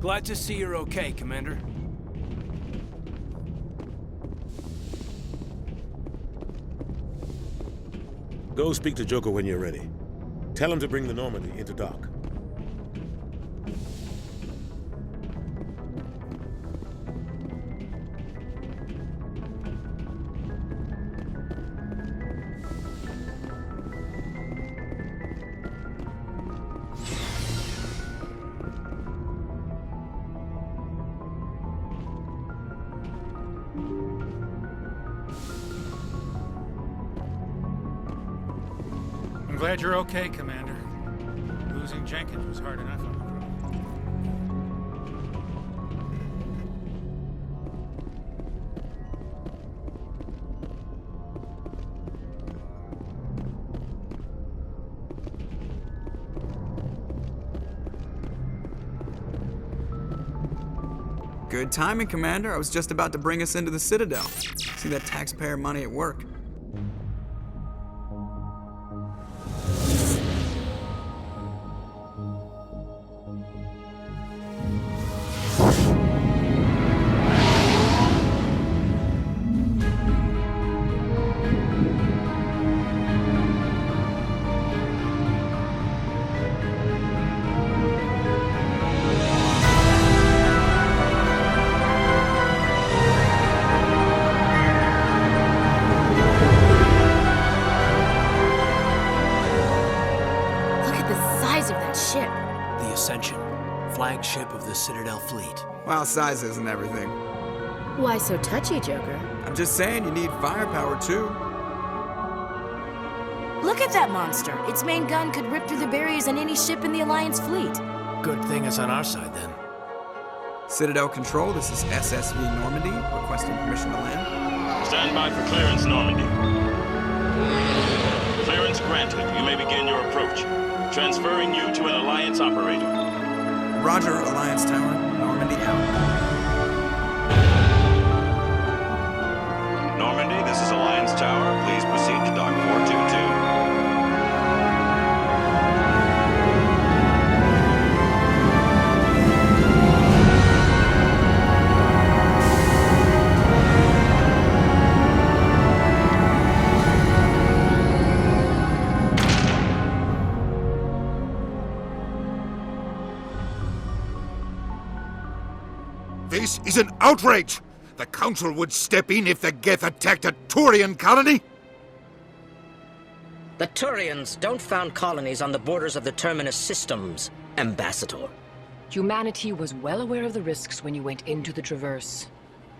Glad to see you're okay, Commander. Go speak to Joker when you're ready. Tell him to bring the Normandy into dock. I'm glad you're okay, Commander. Losing Jenkins was hard enough on the crew. Good timing, Commander. I was just about to bring us into the Citadel. See that taxpayer money at work. Flagship of the Citadel fleet. Well, size isn't everything. Why so touchy, Joker? I'm just saying you need firepower, too. Look at that monster! Its main gun could rip through the barriers on any ship in the Alliance fleet. Good thing it's on our side, then. Citadel Control, this is SSV Normandy, requesting permission to land. Stand by for clearance, Normandy. Clearance granted. You may begin your approach. Transferring you to an Alliance operator. Roger, Alliance Tower. Normandy out. Normandy, this is Alliance Tower. Please proceed to Dock 422. This is an outrage! The Council would step in if the Geth attacked a Turian colony? The Turians don't found colonies on the borders of the Terminus systems, Ambassador. Humanity was well aware of the risks when you went into the Traverse.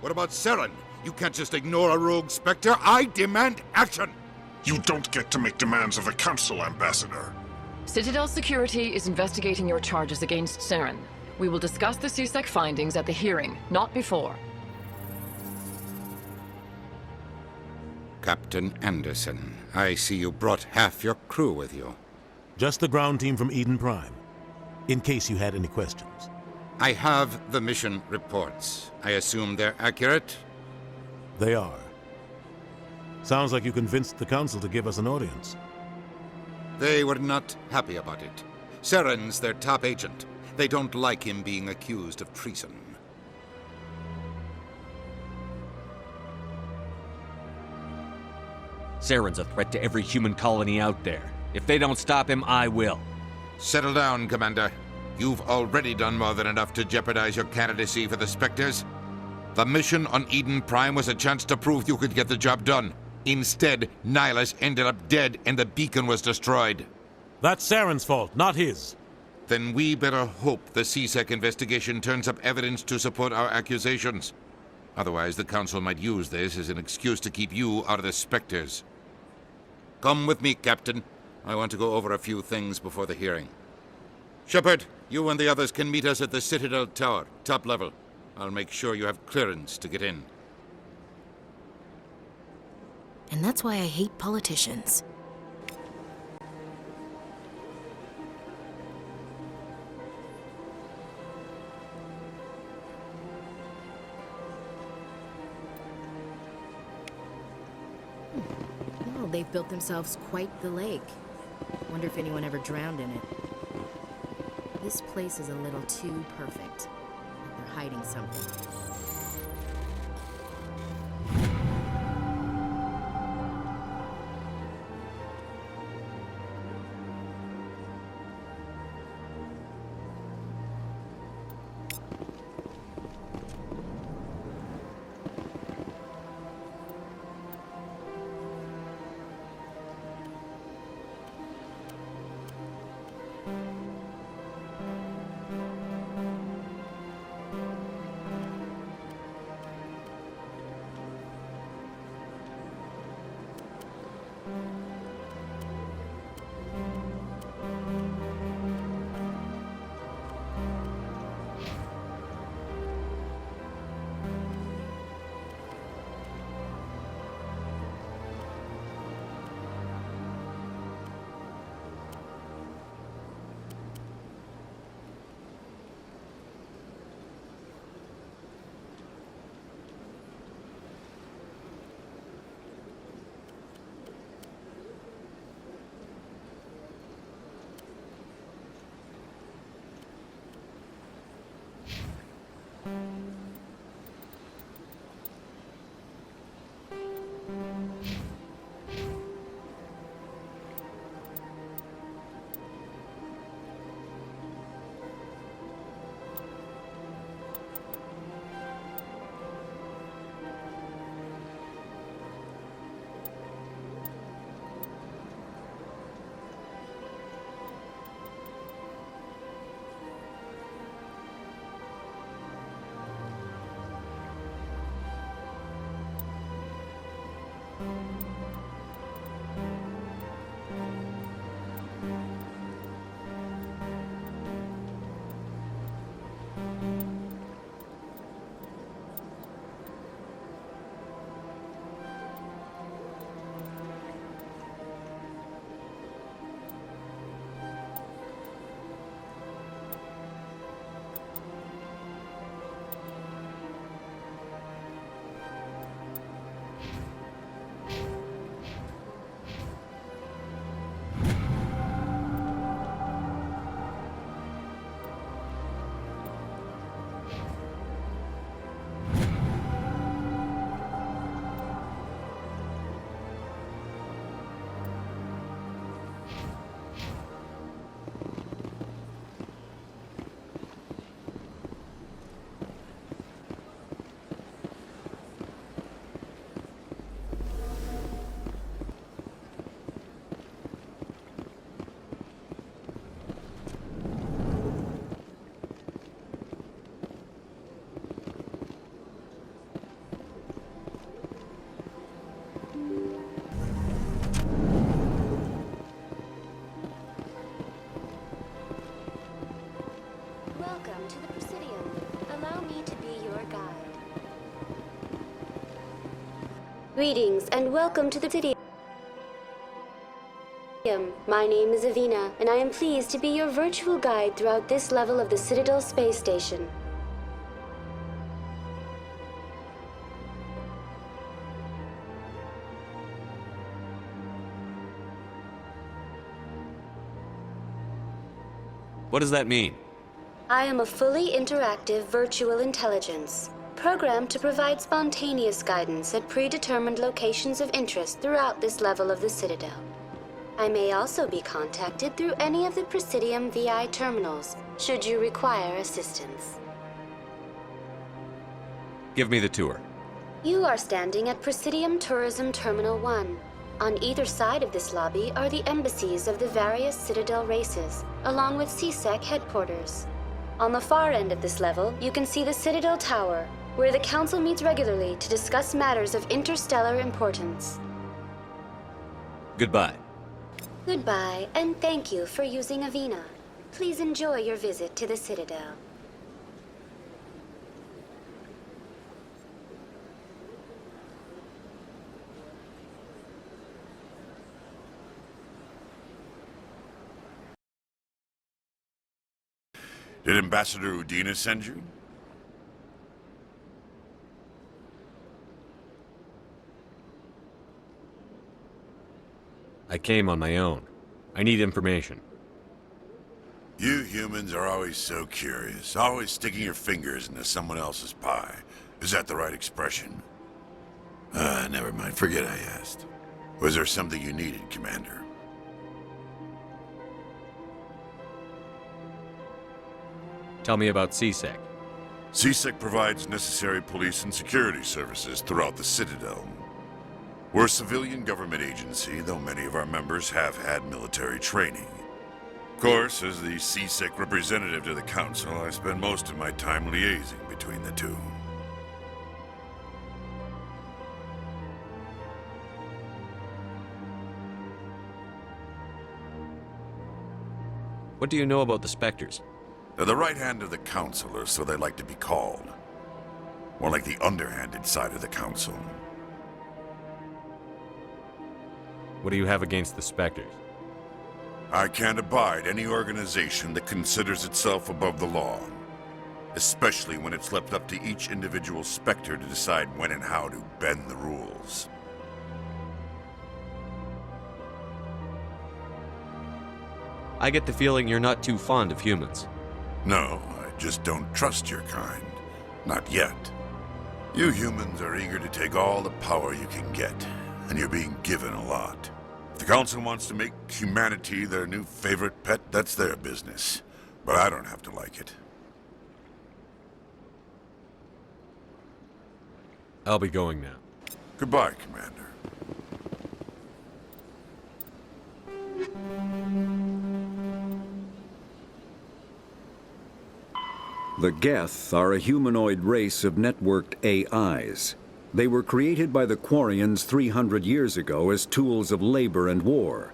What about Saren? You can't just ignore a rogue Spectre. I demand action! You don't get to make demands of the Council, Ambassador. Citadel Security is investigating your charges against Saren. We will discuss the CSEC findings at the hearing, not before. Captain Anderson, I see you brought half your crew with you. Just the ground team from Eden Prime, in case you had any questions. I have the mission reports. I assume they're accurate? They are. Sounds like you convinced the Council to give us an audience. They were not happy about it. Saren's their top agent. They don't like him being accused of treason. Saren's a threat to every human colony out there. If they don't stop him, I will. Settle down, Commander. You've already done more than enough to jeopardize your candidacy for the Spectres. The mission on Eden Prime was a chance to prove you could get the job done. Instead, Nihilus ended up dead and the beacon was destroyed. That's Saren's fault, not his. Then we better hope the CSEC investigation turns up evidence to support our accusations. Otherwise, the Council might use this as an excuse to keep you out of the Spectres. Come with me, Captain. I want to go over a few things before the hearing. Shepard, you and the others can meet us at the Citadel Tower, top level. I'll make sure you have clearance to get in. And that's why I hate politicians. Well, they've built themselves quite the lake. Wonder if anyone ever drowned in it. This place is a little too perfect. hiding something. Welcome to the Presidium. Allow me to be your guide. Greetings and welcome to the Presidium. My name is Avina, and I am pleased to be your virtual guide throughout this level of the Citadel Space Station. What does that mean? I am a fully interactive virtual intelligence, programmed to provide spontaneous guidance at predetermined locations of interest throughout this level of the Citadel. I may also be contacted through any of the Presidium VI terminals, should you require assistance. Give me the tour. You are standing at Presidium Tourism Terminal 1. On either side of this lobby are the embassies of the various Citadel races, along with CSEC headquarters. On the far end of this level, you can see the Citadel Tower, where the Council meets regularly to discuss matters of interstellar importance. Goodbye. Goodbye, and thank you for using Avina. Please enjoy your visit to the Citadel. Did Ambassador Udina send you? I came on my own. I need information. You humans are always so curious, always sticking your fingers into someone else's pie. Is that the right expression? Never mind. Forget I asked. Was there something you needed, Commander? Tell me about CSEC. CSEC provides necessary police and security services throughout the Citadel. We're a civilian government agency, though many of our members have had military training. Of course, as the CSEC representative to the Council, I spend most of my time liaising between the two. What do you know about the Spectres? They're the right hand of the Council, or so they like to be called. More like the underhanded side of the Council. What do you have against the Spectres? I can't abide any organization that considers itself above the law. Especially when it's left up to each individual Spectre to decide when and how to bend the rules. I get the feeling you're not too fond of humans. No, I just don't trust your kind. Not yet. You humans are eager to take all the power you can get, and you're being given a lot. If the Council wants to make humanity their new favorite pet, that's their business. But I don't have to like it. I'll be going now. Goodbye, Commander. The Geth are a humanoid race of networked AIs. They were created by the Quarians 300 years ago as tools of labor and war.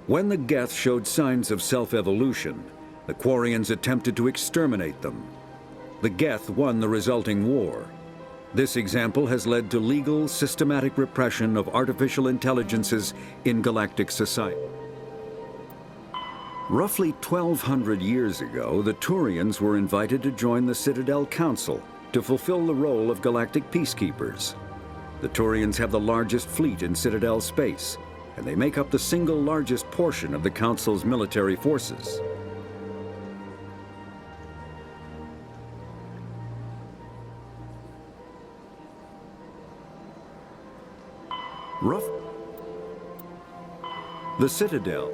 When the Geth showed signs of self-evolution, the Quarians attempted to exterminate them. The Geth won the resulting war. This example has led to legal, systematic repression of artificial intelligences in galactic society. Roughly 1,200 years ago, the Turians were invited to join the Citadel Council to fulfill the role of galactic peacekeepers. The Turians have the largest fleet in Citadel space, and they make up the single largest portion of the Council's military forces. The Citadel.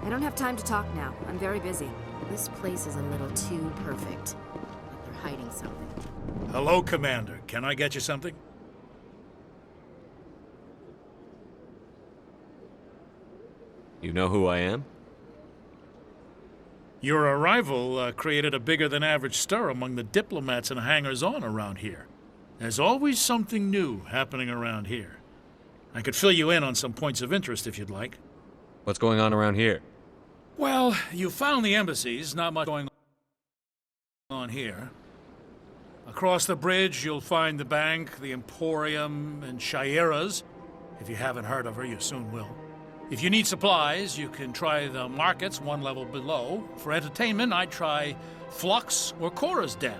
I don't have time to talk now. I'm very busy. This place is a little too perfect. Like they're hiding something. Hello, Commander. Can I get you something? You know who I am? Your arrival created a bigger-than-average stir among the diplomats and hangers-on around here. There's always something new happening around here. I could fill you in on some points of interest if you'd like. What's going on around here? Well, you found the embassies. Not much going on here. Across the bridge, you'll find the bank, the Emporium, and Shaira's. If you haven't heard of her, you soon will. If you need supplies, you can try the markets one level below. For entertainment, I'd try Flux or Cora's Den.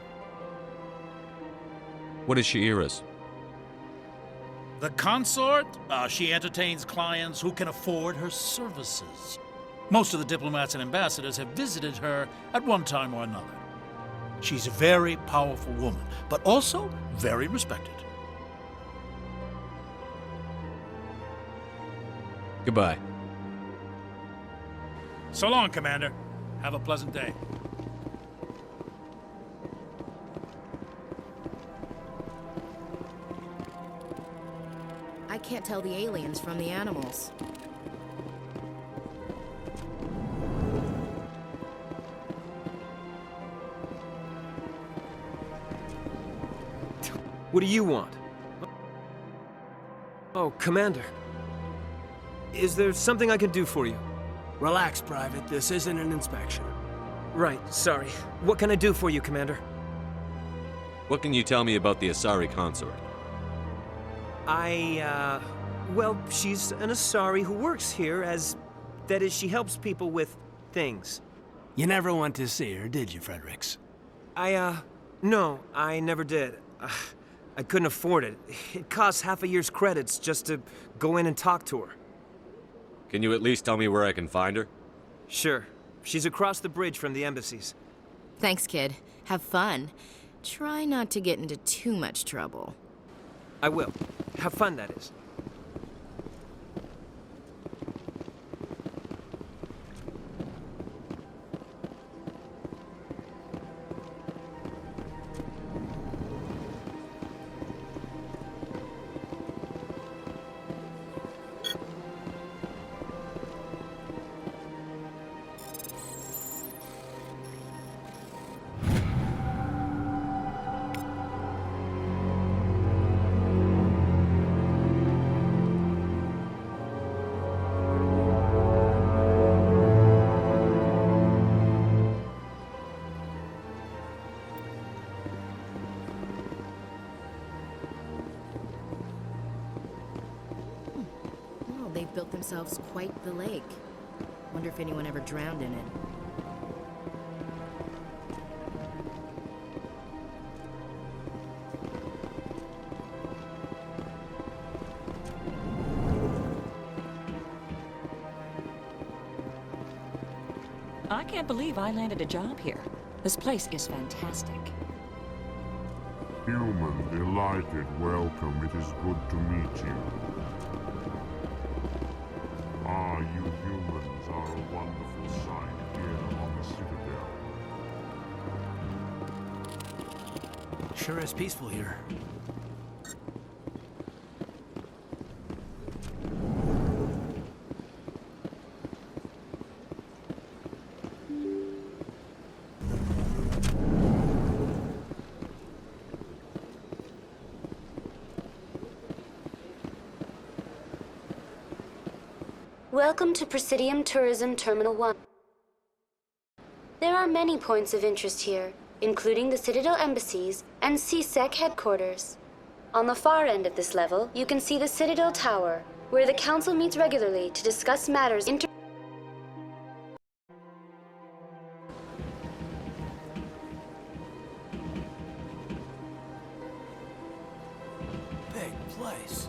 What is Shaira's? The consort? She entertains clients who can afford her services. Most of the diplomats and ambassadors have visited her at one time or another. She's a very powerful woman, but also very respected. Goodbye. So long, Commander. Have a pleasant day. I can't tell the aliens from the animals. What do you want? Oh, Commander. Is there something I can do for you? Relax, Private. This isn't an inspection. Right, sorry. What can I do for you, Commander? What can you tell me about the Asari consort? Well, she's an Asari who works here as... That is, she helps people with things. You never went to see her, did you, Fredericks? No, I never did. I couldn't afford it. It costs half a year's credits just to go in and talk to her. Can you at least tell me where I can find her? Sure. She's across the bridge from the embassies. Thanks, kid. Have fun. Try not to get into too much trouble. I will. Have fun, that is. They've built themselves quite the lake. Wonder if anyone ever drowned in it. I can't believe I landed a job here. This place is fantastic. Human, delighted, welcome. It is good to meet you. Ah, you humans are a wonderful sight here on the Citadel. Sure is peaceful here. Welcome to Presidium Tourism Terminal 1. There are many points of interest here, including the Citadel embassies and CSEC headquarters. On the far end of this level, you can see the Citadel Tower, where the Council meets regularly to discuss matters Big place.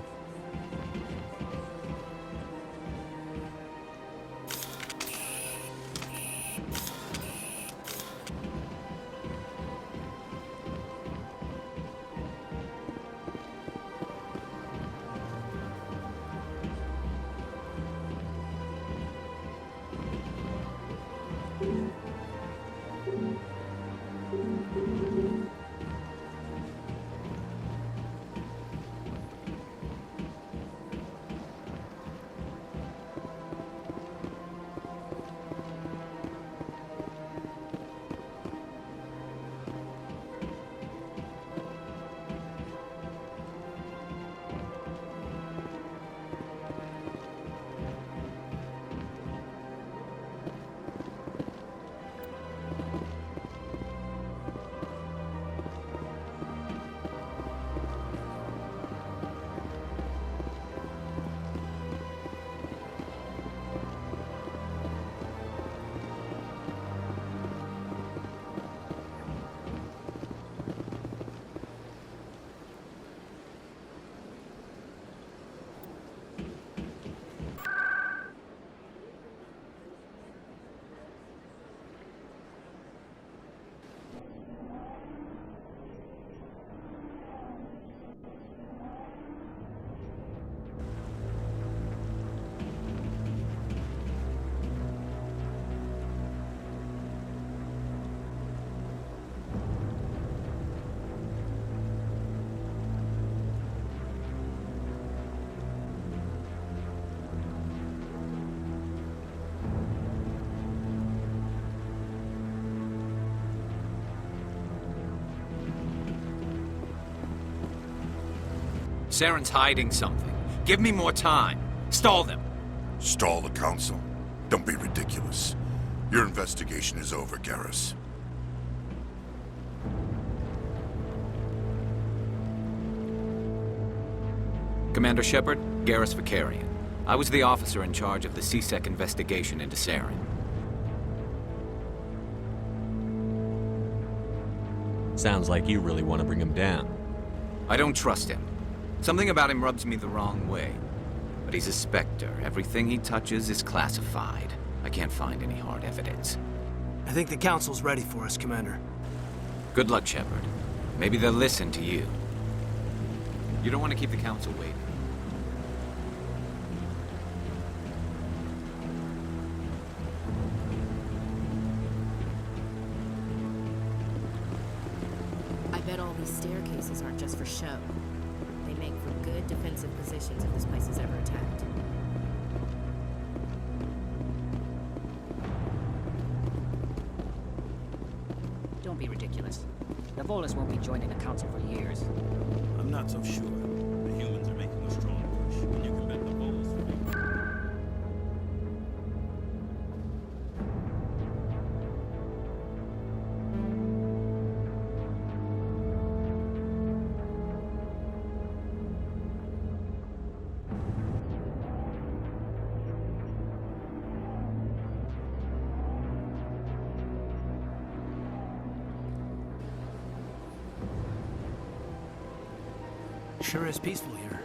Saren's hiding something. Give me more time. Stall them. Stall the Council? Don't be ridiculous. Your investigation is over, Garrus. Commander Shepard, Garrus Vicarian. I was the officer in charge of the CSEC investigation into Saren. Sounds like you really want to bring him down. I don't trust him. Something about him rubs me the wrong way. But he's a Spectre. Everything he touches is classified. I can't find any hard evidence. I think the Council's ready for us, Commander. Good luck, Shepard. Maybe they'll listen to you. You don't want to keep the Council waiting. I bet all these staircases aren't just for show. They make for good defensive positions if this place is ever attacked. Don't be ridiculous. The Volus won't be joining the Council for years. I'm not so sure. The humans are making a strong push, and you can bet the Volus will be... Sure is peaceful here.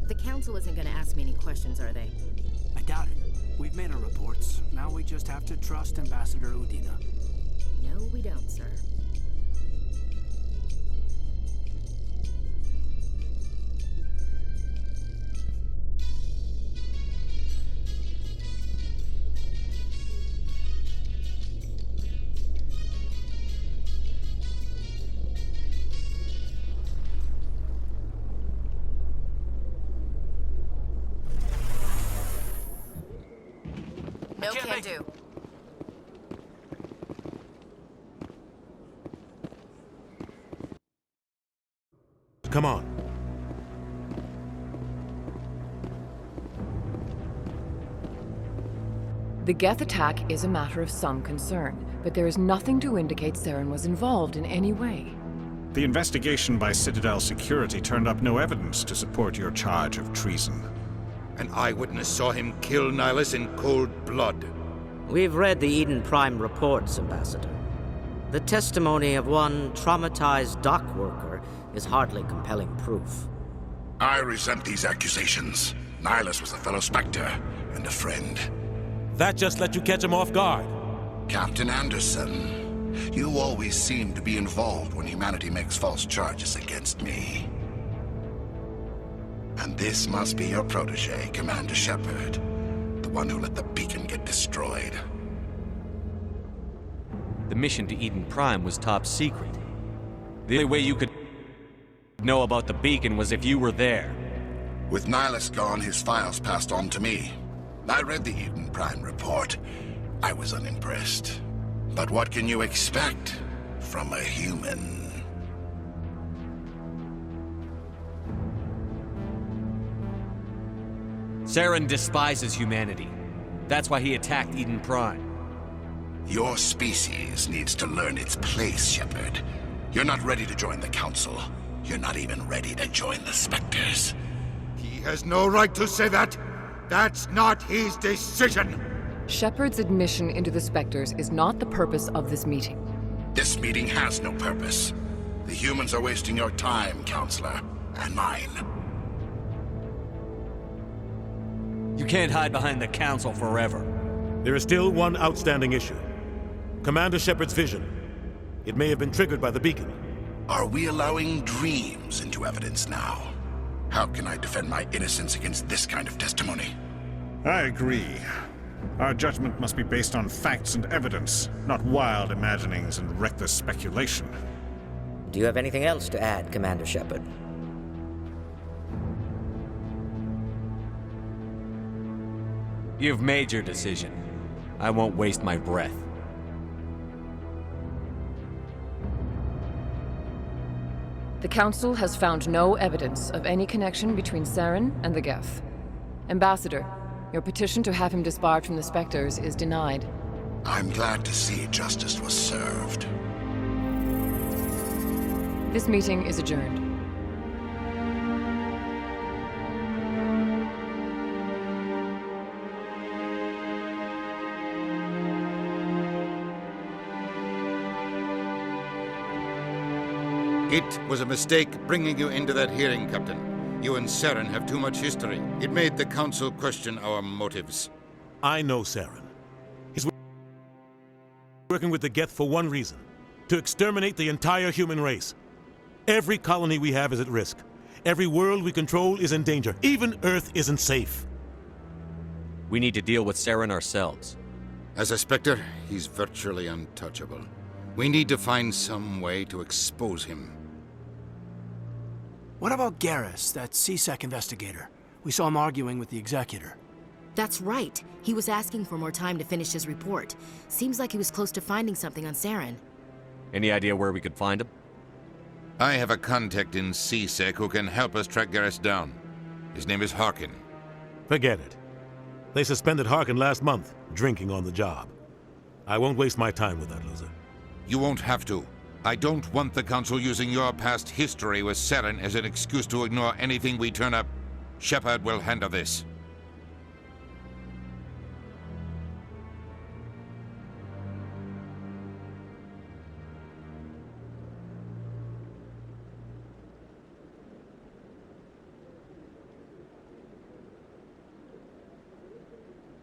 The Council isn't gonna ask me any questions, are they? I doubt it. We've made our reports. Now we just have to trust Ambassador Udina. No, we don't, sir. No can do. Come on. The Geth attack is a matter of some concern, but there is nothing to indicate Saren was involved in any way. The investigation by Citadel Security turned up no evidence to support your charge of treason. An eyewitness saw him kill Nihilus in cold blood. We've read the Eden Prime reports, Ambassador. The testimony of one traumatized dock worker is hardly compelling proof. I resent these accusations. Nihilus was a fellow Spectre and a friend. That just let you catch him off guard. Captain Anderson, you always seem to be involved when humanity makes false charges against me. And this must be your protege, Commander Shepard. The one who let the beacon get destroyed. The mission to Eden Prime was top secret. The only way you could know about the beacon was if you were there. With Nihilus gone, his files passed on to me. I read the Eden Prime report. I was unimpressed. But what can you expect from a human? Saren despises humanity. That's why he attacked Eden Prime. Your species needs to learn its place, Shepard. You're not ready to join the Council. You're not even ready to join the Spectres. He has no right to say that. That's not his decision. Shepard's admission into the Spectres is not the purpose of this meeting. This meeting has no purpose. The humans are wasting your time, Counselor, and mine. You can't hide behind the Council forever. There is still one outstanding issue. Commander Shepard's vision. It may have been triggered by the beacon. Are we allowing dreams into evidence now? How can I defend my innocence against this kind of testimony? I agree. Our judgment must be based on facts and evidence, not wild imaginings and reckless speculation. Do you have anything else to add, Commander Shepard? You've made your decision. I won't waste my breath. The Council has found no evidence of any connection between Saren and the Geth. Ambassador, your petition to have him disbarred from the Spectres is denied. I'm glad to see justice was served. This meeting is adjourned. It was a mistake bringing you into that hearing, Captain. You and Saren have too much history. It made the Council question our motives. I know Saren. He's working with the Geth for one reason. To exterminate the entire human race. Every colony we have is at risk. Every world we control is in danger. Even Earth isn't safe. We need to deal with Saren ourselves. As a Spectre, he's virtually untouchable. We need to find some way to expose him. What about Garrus, that CSEC investigator? We saw him arguing with the Executor. That's right. He was asking for more time to finish his report. Seems like he was close to finding something on Saren. Any idea where we could find him? I have a contact in CSEC who can help us track Garrus down. His name is Harkin. Forget it. They suspended Harkin last month, drinking on the job. I won't waste my time with that loser. You won't have to. I don't want the Council using your past history with Saren as an excuse to ignore anything we turn up. Shepard will handle this.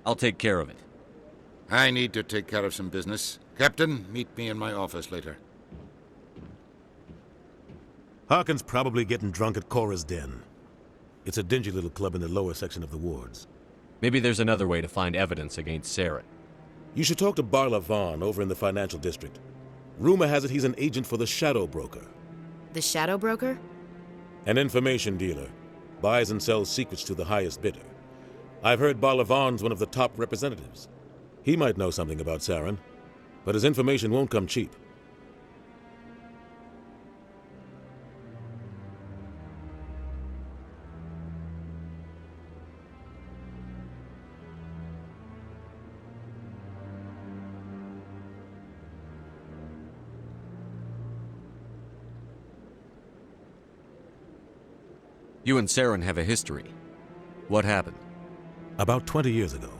I'll take care of it. I need to take care of some business. Captain, meet me in my office later. Harkin's probably getting drunk at Cora's Den. It's a dingy little club in the lower section of the wards. Maybe there's another way to find evidence against Saren. You should talk to Barla Vaughn over in the financial district. Rumor has it he's an agent for the Shadow Broker. The Shadow Broker? An information dealer. Buys and sells secrets to the highest bidder. I've heard Barla Vaughn's one of the top representatives. He might know something about Saren, but his information won't come cheap. You and Saren have a history. What happened? About 20 years ago,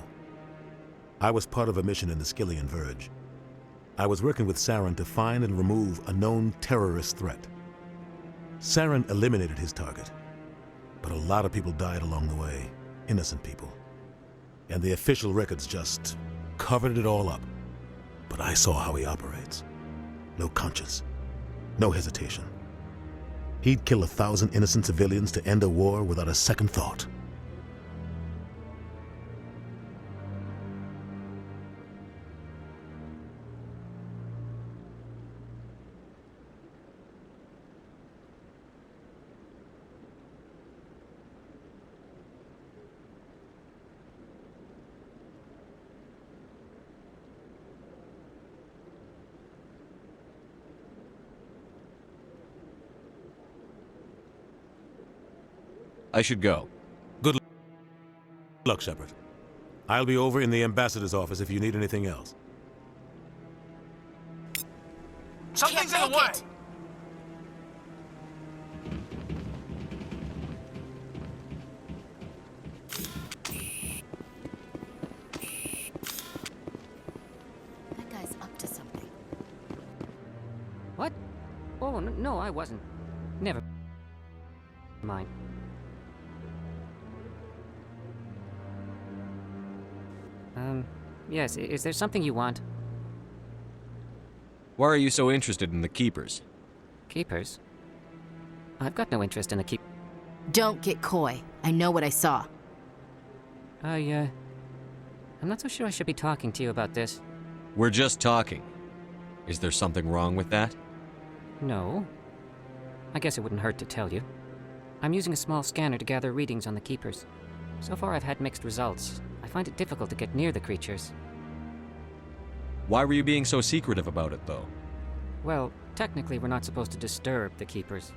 I was part of a mission in the Skillian Verge. I was working with Saren to find and remove a known terrorist threat. Saren eliminated his target, but a lot of people died along the way, innocent people. And the official records just covered it all up. But I saw how he operates. No conscience, no hesitation. He'd kill 1,000 innocent civilians to end a war without a second thought. I should go. Good luck, Shepard. I'll be over in the ambassador's office if you need anything else. Something's in the way! That guy's up to something. What? Oh, no, I wasn't. Never mind. Yes, is there something you want? Why are you so interested in the Keepers? Keepers? I've got no interest in the keep... Don't get coy. I know what I saw. I'm not so sure I should be talking to you about this. We're just talking. Is there something wrong with that? No. I guess it wouldn't hurt to tell you. I'm using a small scanner to gather readings on the Keepers. So far I've had mixed results. I find it difficult to get near the creatures. Why were you being so secretive about it, though? Well, technically we're not supposed to disturb the Keepers.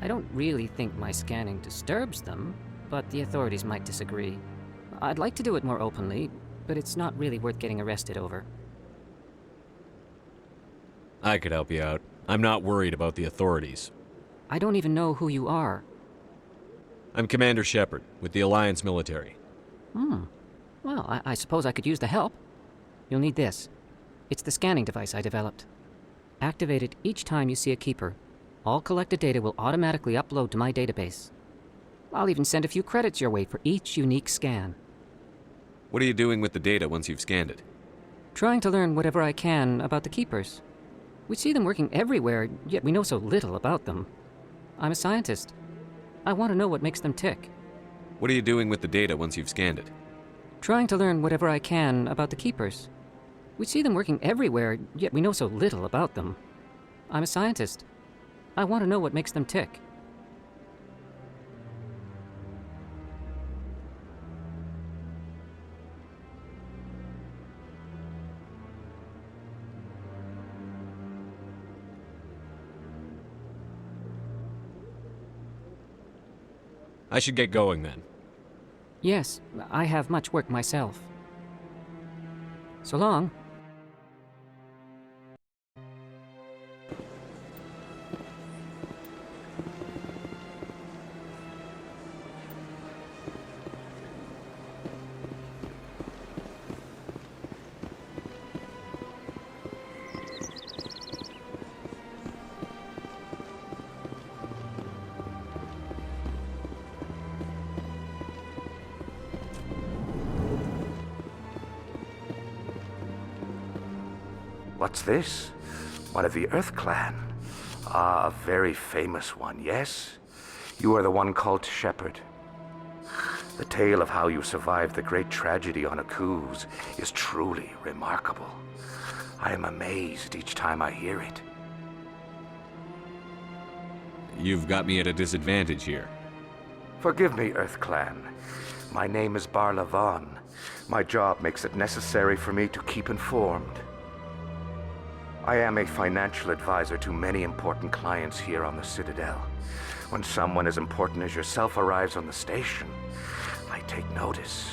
I don't really think my scanning disturbs them, but the authorities might disagree. I'd like to do it more openly, but it's not really worth getting arrested over. I could help you out. I'm not worried about the authorities. I don't even know who you are. I'm Commander Shepard, with the Alliance military. Well, I suppose I could use the help. You'll need this. It's the scanning device I developed. Activate it each time you see a Keeper. All collected data will automatically upload to my database. I'll even send a few credits your way for each unique scan. What are you doing with the data once you've scanned it? Trying to learn whatever I can about the Keepers. We see them working everywhere, yet we know so little about them. I'm a scientist. I want to know what makes them tick. What are you doing with the data once you've scanned it? Trying to learn whatever I can about the Keepers. We see them working everywhere, yet we know so little about them. I'm a scientist. I want to know what makes them tick. I should get going then. Yes, I have much work myself. So long. What's this? One of the Earth Clan. Ah, a very famous one, yes? You are the one called Shepard. The tale of how you survived the great tragedy on Akuz is truly remarkable. I am amazed each time I hear it. You've got me at a disadvantage here. Forgive me, Earth Clan. My name is Barla Vaughn. My job makes it necessary for me to keep informed. I am a financial advisor to many important clients here on the Citadel. When someone as important as yourself arrives on the station, I take notice.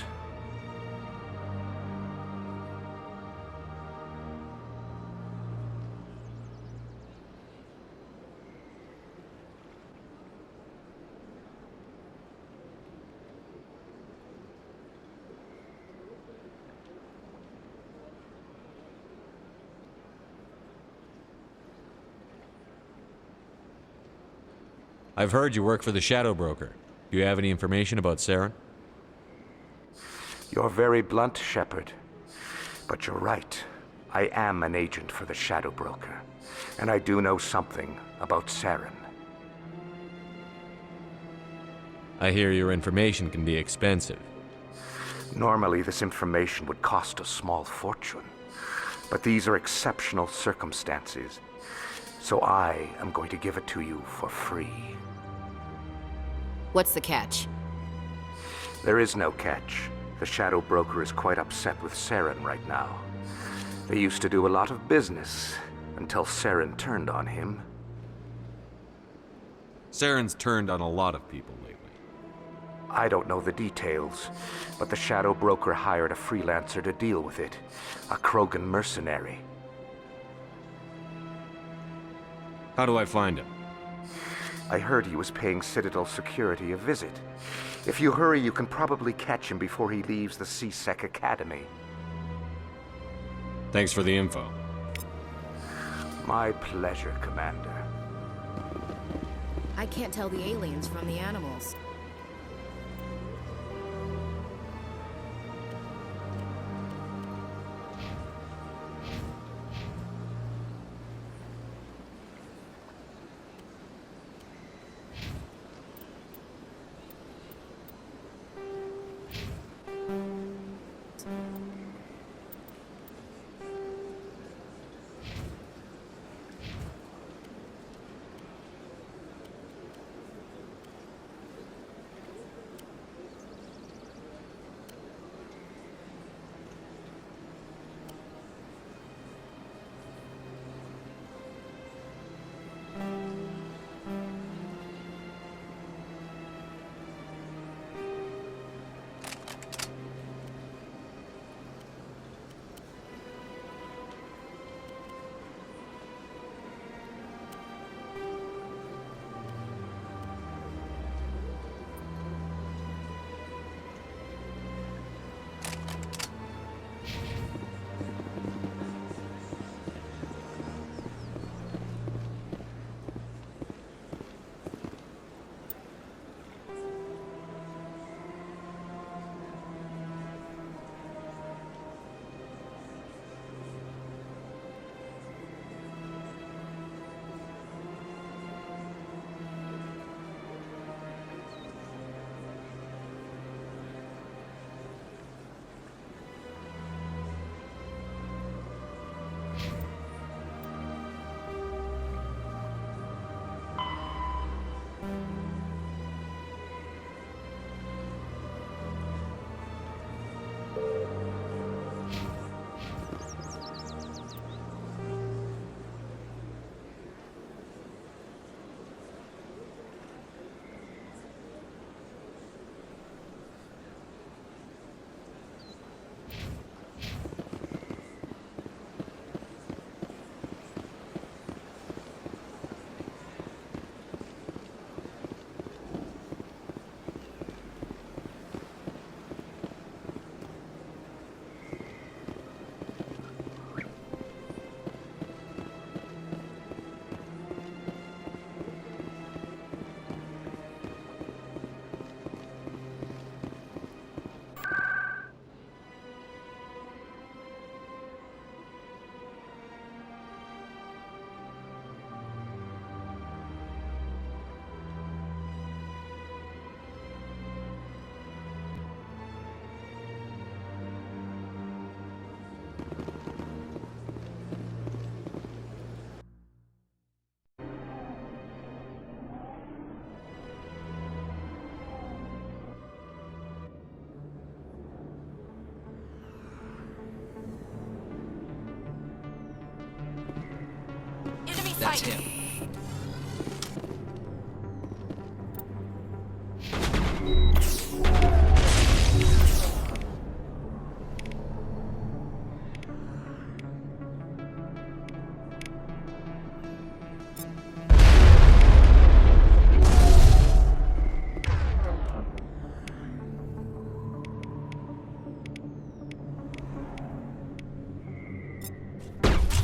I've heard you work for the Shadow Broker. Do you have any information about Saren? You're very blunt, Shepard. But you're right. I am an agent for the Shadow Broker. And I do know something about Saren. I hear your information can be expensive. Normally, this information would cost a small fortune. But these are exceptional circumstances. So I am going to give it to you for free. What's the catch? There is no catch. The Shadow Broker is quite upset with Saren right now. They used to do a lot of business until Saren turned on him. Saren's turned on a lot of people lately. I don't know the details, but the Shadow Broker hired a freelancer to deal with it. A Krogan mercenary. How do I find him? I heard he was paying Citadel security a visit. If you hurry, you can probably catch him before he leaves the CSEC Academy. Thanks for the info. My pleasure, Commander. I can't tell the aliens from the animals. That's him.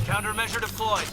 Countermeasure deployed.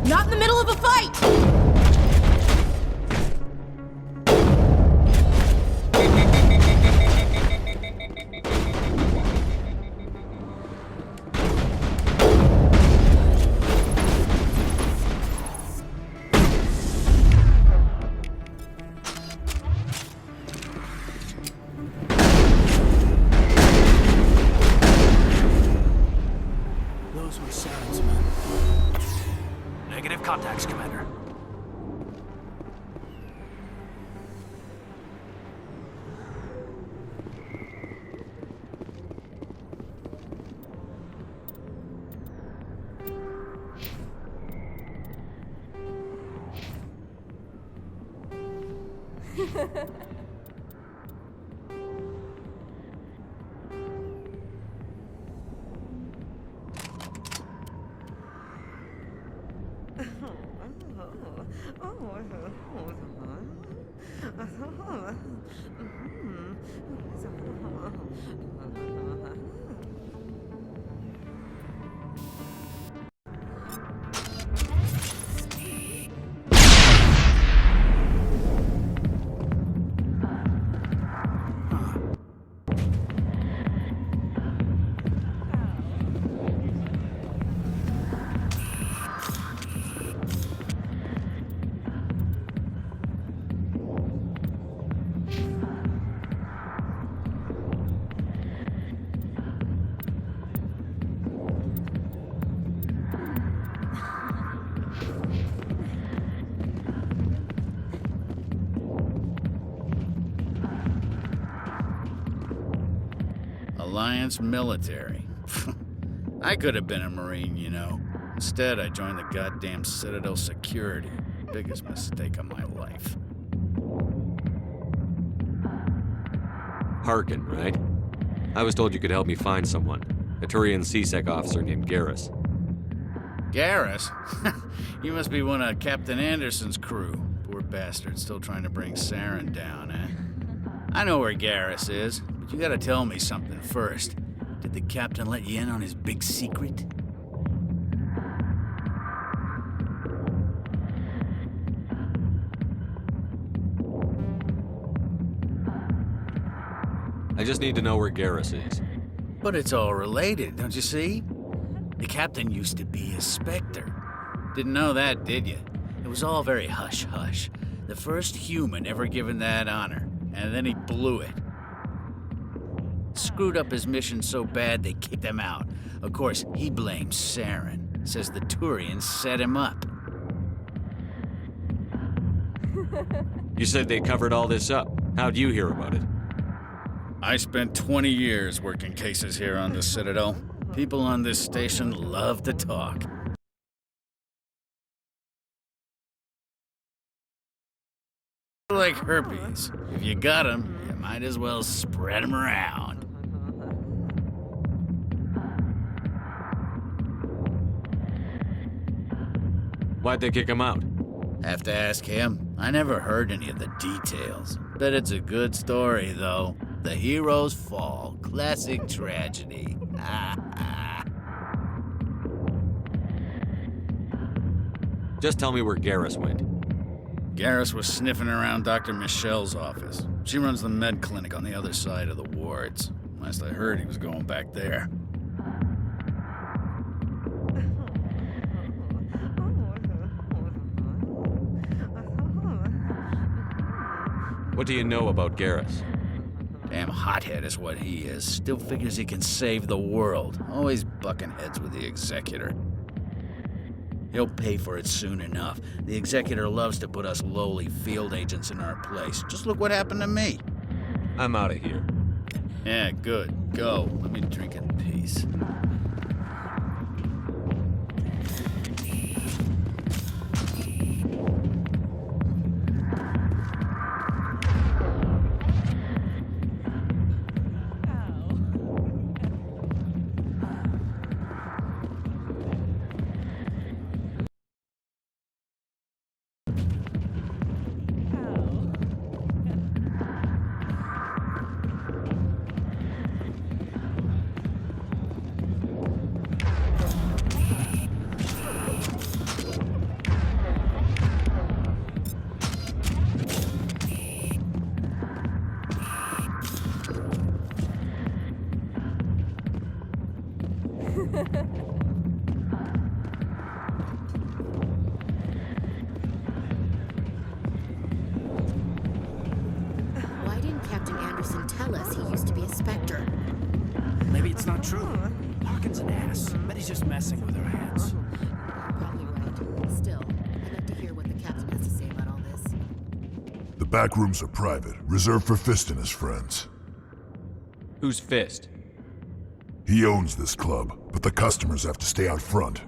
Not in the middle of a fight! Those were Saren's men. Negative contacts, Commander. Alliance military. I could have been a Marine, you know. Instead, I joined the goddamn Citadel security. Biggest mistake of my life. Harkin, right? I was told you could help me find someone. A Turian CSEC officer named Garrus. Garrus? You must be one of Captain Anderson's crew. Poor bastard, still trying to bring Saren down, eh? I know where Garrus is, but you gotta tell me something first. Did the captain let you in on his big secret? I just need to know where Garrus is. But it's all related, don't you see? The captain used to be a Espectro. Didn't know that, did you? It was all very hush-hush. The first human ever given that honor, and then he blew it. Screwed up his mission so bad they kicked him out. Of course, he blames Saren. Says the Turians set him up. You said they covered all this up. How'd you hear about it? I spent 20 years working cases here on the Citadel. People on this station love to talk. Like herpes. If you got 'em, you might as well spread 'em around. Why'd they kick him out? Have to ask him. I never heard any of the details. Bet it's a good story, though. The hero's fall. Classic tragedy. Just tell me where Garrus went. Garrus was sniffing around Dr. Michelle's office. She runs the med clinic on the other side of the wards. Last I heard, he was going back there. What do you know about Garrus? Damn hothead is what he is. Still figures he can save the world. Always bucking heads with the Executor. He'll pay for it soon enough. The Executor loves to put us lowly field agents in our place. Just look what happened to me. I'm out of here. Yeah, good. Go. Let me drink in peace. tell us he used to be a Spectre. Maybe it's not true. Hawkins an ass. Bet he's just messing with our heads. Probably right. Still, I'd like to hear what the captain has to say about all this. The back rooms are private, reserved for Fist and his friends. Who's Fist? He owns this club, but the customers have to stay out front.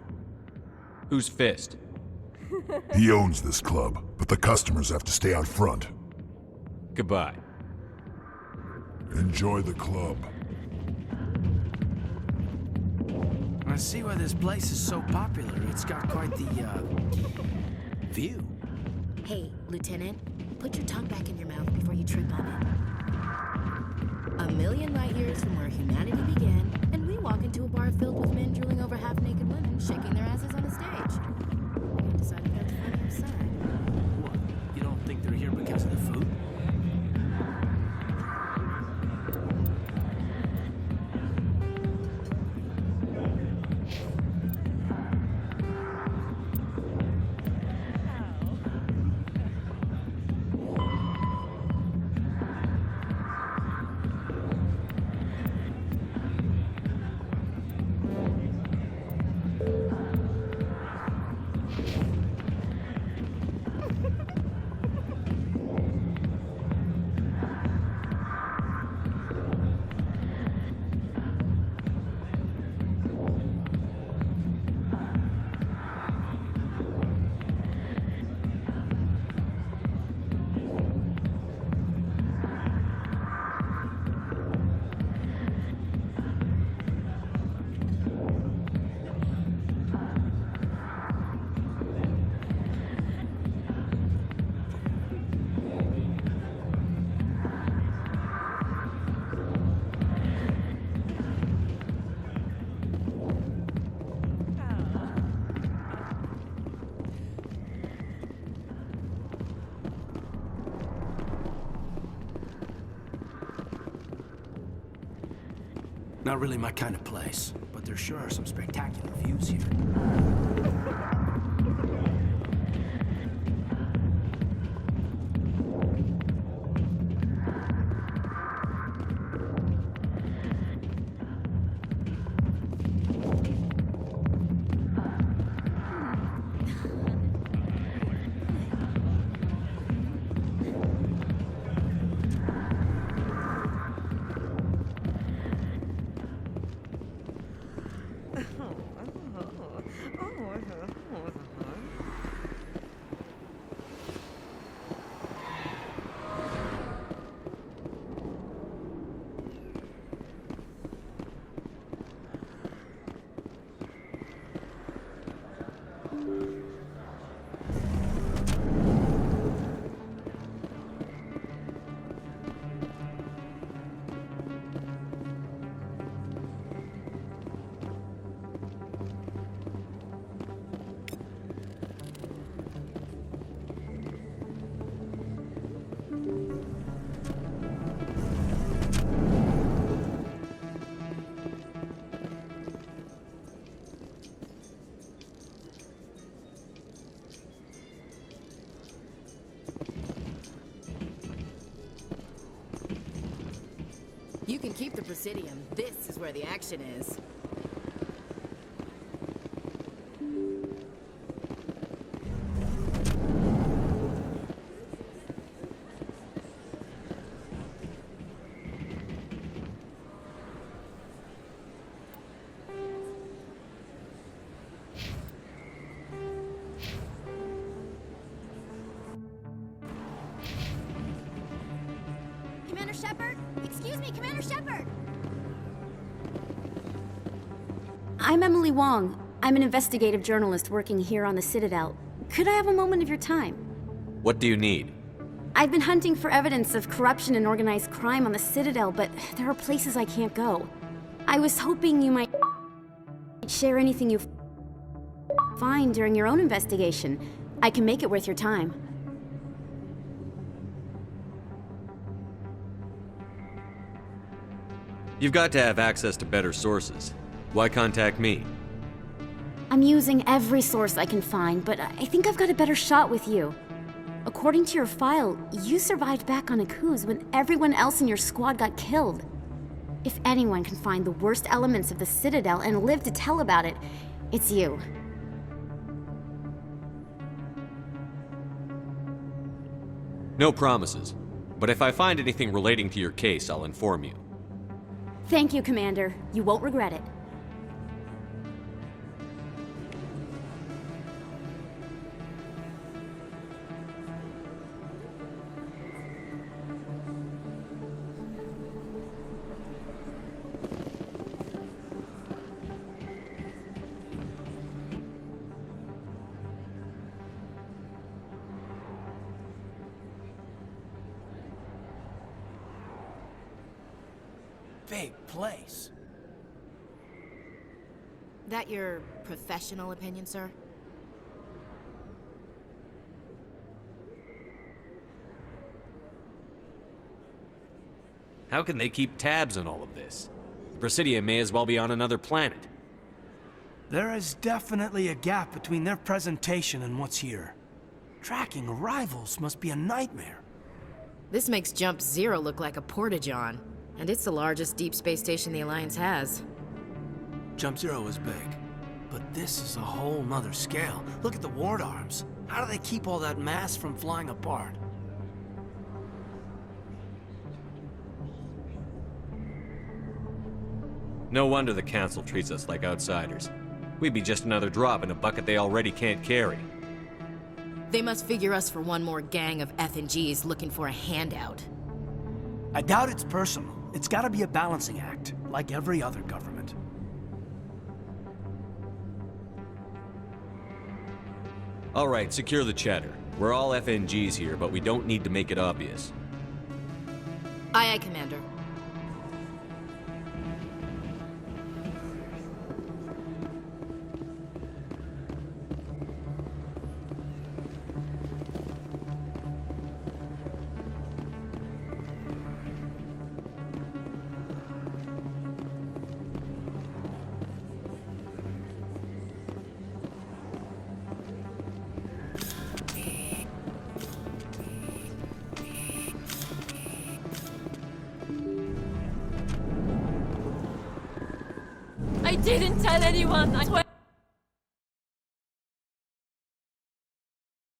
Who's Fist? He owns this club, but the customers have to stay out front. Goodbye. Enjoy the club. I see why this place is so popular. It's got quite the, view. Hey, Lieutenant, put your tongue back in your mouth before you trip on it. 1,000,000 light years from where humanity began, and we walk into a bar filled with men drooling over half-naked women, shaking their asses on a stage. We decided that's funny outside. What? You don't think they're here because of the food? Not really my kind of place, but there sure are some spectacular views here. You can keep the Presidium. This is where the action is. Commander Shepard? Excuse me, Commander Shepard! I'm Emily Wong. I'm an investigative journalist working here on the Citadel. Could I have a moment of your time? What do you need? I've been hunting for evidence of corruption and organized crime on the Citadel, but there are places I can't go. I was hoping you might share anything you find during your own investigation. I can make it worth your time. You've got to have access to better sources. Why contact me? I'm using every source I can find, but I think I've got a better shot with you. According to your file, you survived back on Akuz when everyone else in your squad got killed. If anyone can find the worst elements of the Citadel and live to tell about it, it's you. No promises. But if I find anything relating to your case, I'll inform you. Thank you, Commander. You won't regret it. Big place. That your professional opinion, sir? How can they keep tabs on all of this? The Presidium may as well be on another planet. There is definitely a gap between their presentation and what's here. Tracking arrivals must be a nightmare. This makes Jump Zero look like a porta-john, and it's the largest deep space station the Alliance has. Jump Zero is big, but this is a whole nother scale. Look at the ward arms. How do they keep all that mass from flying apart? No wonder the Council treats us like outsiders. We'd be just another drop in a bucket they already can't carry. They must figure us for one more gang of F&Gs looking for a handout. I doubt it's personal. It's gotta be a balancing act, like every other government. All right, secure the chatter. We're all FNGs here, but we don't need to make it obvious. Aye, aye, Commander. I didn't tell anyone, I swear.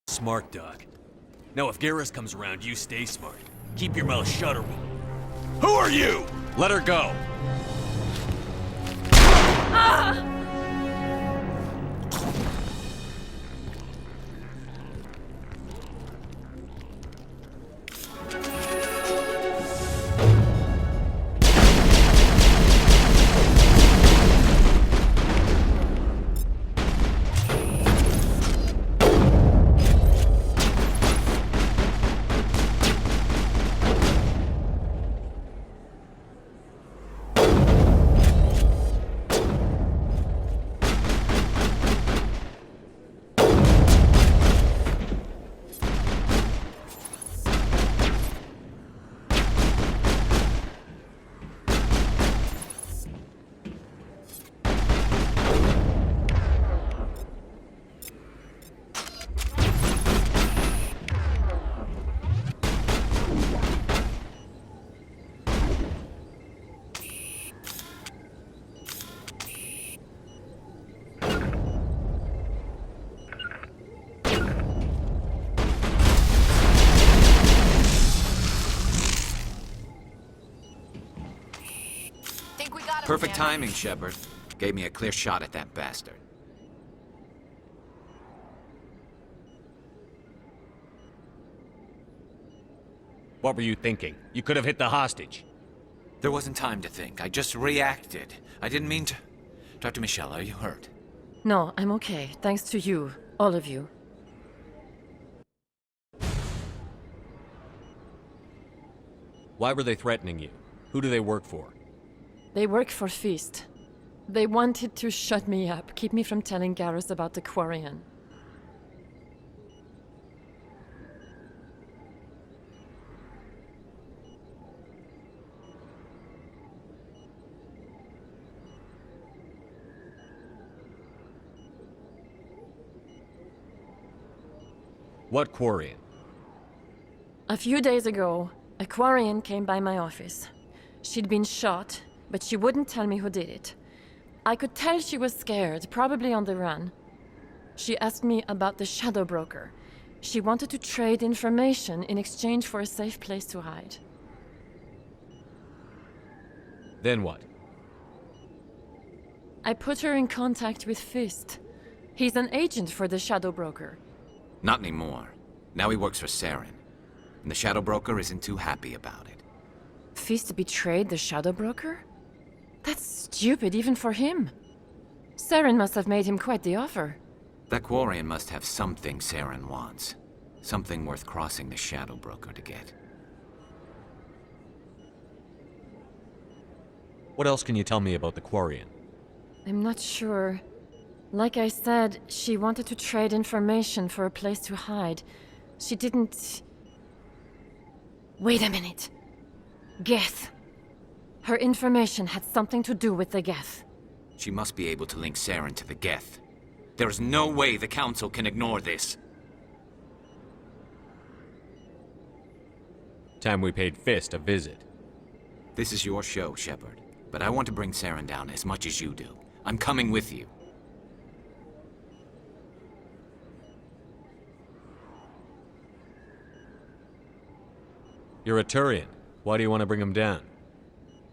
Smart, Doc. Now, if Garrus comes around, you stay smart. Keep your mouth shut or Who are you? Let her go. Ah! Perfect timing, Shepard. Gave me a clear shot at that bastard. What were you thinking? You could have hit the hostage. There wasn't time to think. I just reacted. I didn't mean to... Dr. Michelle, are you hurt? No, I'm okay. Thanks to you. All of you. Why were they threatening you? Who do they work for? They work for Feast. They wanted to shut me up, keep me from telling Garrus about the Quarian. What Quarian? A few days ago, a Quarian came by my office. She'd been shot, but she wouldn't tell me who did it. I could tell she was scared, probably on the run. She asked me about the Shadow Broker. She wanted to trade information in exchange for a safe place to hide. Then what? I put her in contact with Fist. He's an agent for the Shadow Broker. Not anymore. Now he works for Saren. And the Shadow Broker isn't too happy about it. Fist betrayed the Shadow Broker? That's stupid even for him. Saren must have made him quite the offer. That Quarian must have something Saren wants. Something worth crossing the Shadow Broker to get. What else can you tell me about the Quarian? I'm not sure. Like I said, she wanted to trade information for a place to hide. She didn't... Wait a minute. Geth. Her information had something to do with the Geth. She must be able to link Saren to the Geth. There's no way the Council can ignore this. Time we paid Fist a visit. This is your show, Shepard. But I want to bring Saren down as much as you do. I'm coming with you. You're a Turian. Why do you want to bring him down?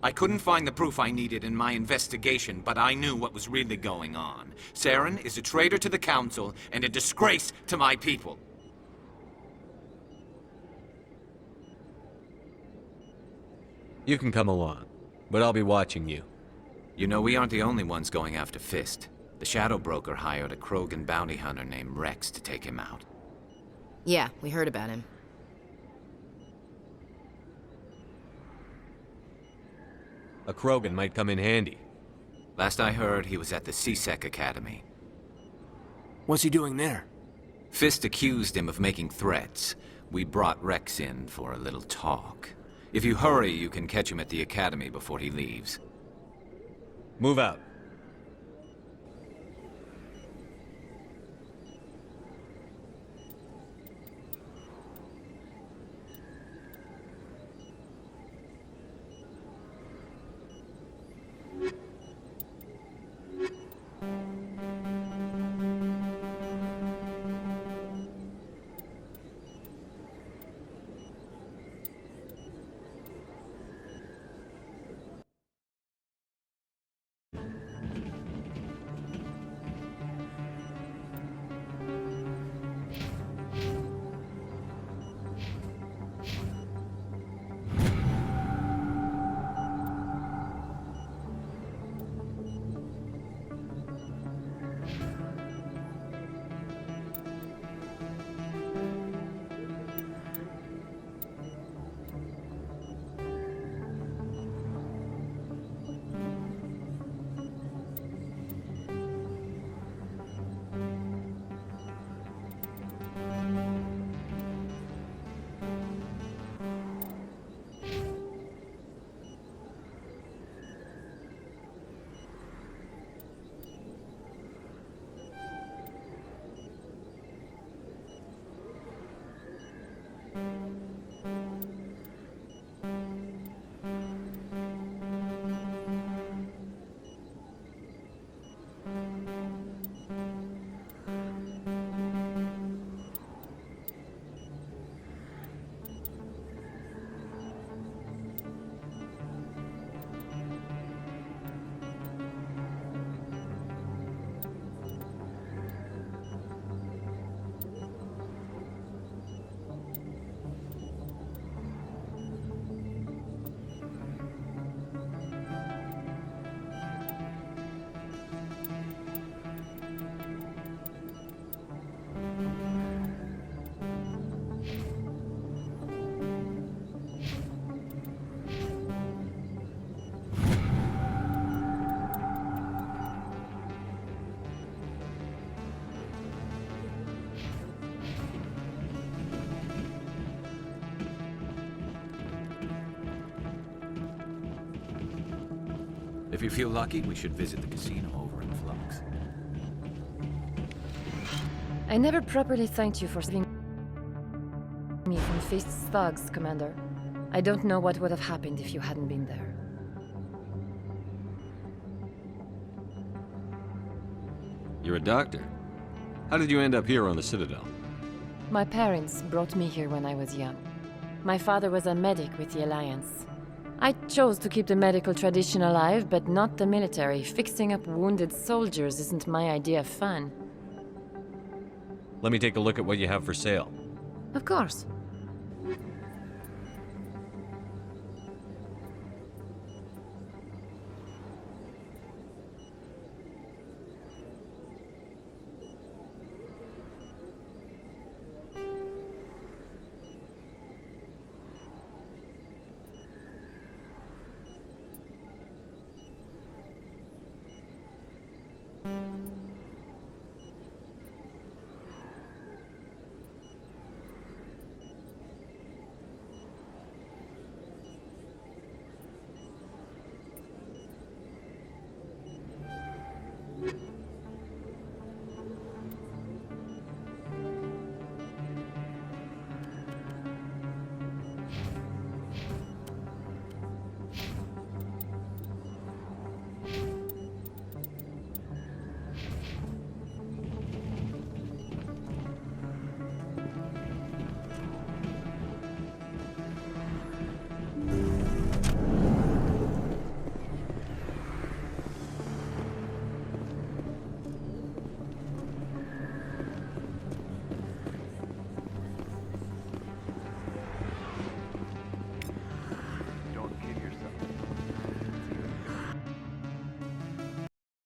I couldn't find the proof I needed in my investigation, but I knew what was really going on. Saren is a traitor to the Council and a disgrace to my people. You can come along, but I'll be watching you. You know, we aren't the only ones going after Fist. The Shadow Broker hired a Krogan bounty hunter named Rex to take him out. Yeah, we heard about him. A Krogan might come in handy. Last I heard, he was at the CSEC Academy. What's he doing there? Fist accused him of making threats. We brought Rex in for a little talk. If you hurry, you can catch him at the Academy before he leaves. Move out. If you feel lucky, we should visit the casino over in Flux. I never properly thanked you for saving... me from Fist's thugs, Commander. I don't know what would have happened if you hadn't been there. You're a doctor. How did you end up here on the Citadel? My parents brought me here when I was young. My father was a medic with the Alliance. I chose to keep the medical tradition alive, but not the military. Fixing up wounded soldiers isn't my idea of fun. Let me take a look at what you have for sale. Of course.